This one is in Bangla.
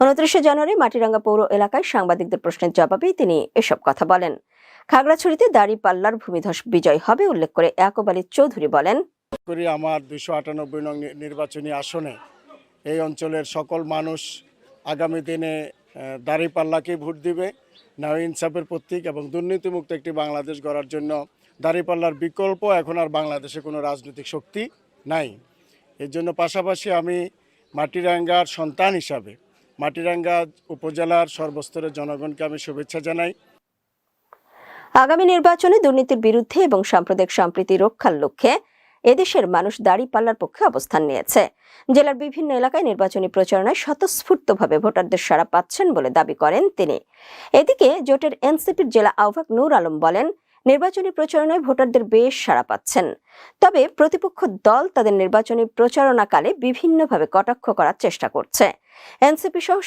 29 জানুয়ারি মাটিরাঙ্গা পৌর এলাকায় সাংবাদিকদের প্রশ্নের জবাবে তিনি এসব কথা বলেন। খাগড়াছড়িতে দাঁড়িপাল্লার ভূমিধস বিজয় হবে উল্লেখ করে ইয়াকুব আলী চৌধুরী বলেন, আমার 298 নং নির্বাচনী আসনে এই অঞ্চলের সকল মানুষ আগামী দিনে দাঁড়িপাল্লাকে ভোট দিবে। ন্যায় ইনসাফের প্রতীক এবং দুর্নীতিমুক্ত একটি বাংলাদেশ গড়ার জন্য দাঁড়িপাল্লার বিকল্প এখন আর বাংলাদেশে কোনো রাজনৈতিক শক্তি নাই। এর জন্য পাশাপাশি আমি মাটিরাঙ্গার সন্তান হিসাবে মাটিরাঙ্গা উপজেলার সর্বস্তরের জনগণকে আমি শুভেচ্ছা জানাই। আগামী নির্বাচনে দুর্নীতির বিরুদ্ধে এবং সাম্প্রদায়িক সম্প্রীতি রক্ষার লক্ষ্যে এদেশের মানুষ দাঁড়িপাল্লার পক্ষে অবস্থান নিয়েছে। জেলার বিভিন্ন এলাকায় নির্বাচনী প্রচারণায় স্বতঃস্ফূর্তভাবে ভোটারদের সাড়া পাচ্ছেন বলে দাবি করেন তিনি। এদিকে জোটের এনসিপির জেলা আহ্বায়ক নূর আলম বলেন, নির্বাচনী প্রচারণায় ভোটারদের বেশ সাড়া পাচ্ছেন, তবে প্রতিপক্ষ দল তাদের নির্বাচনী প্রচারণাকালে বিভিন্নভাবে কটাক্ষ করার চেষ্টা করছে। এনসিপি সহ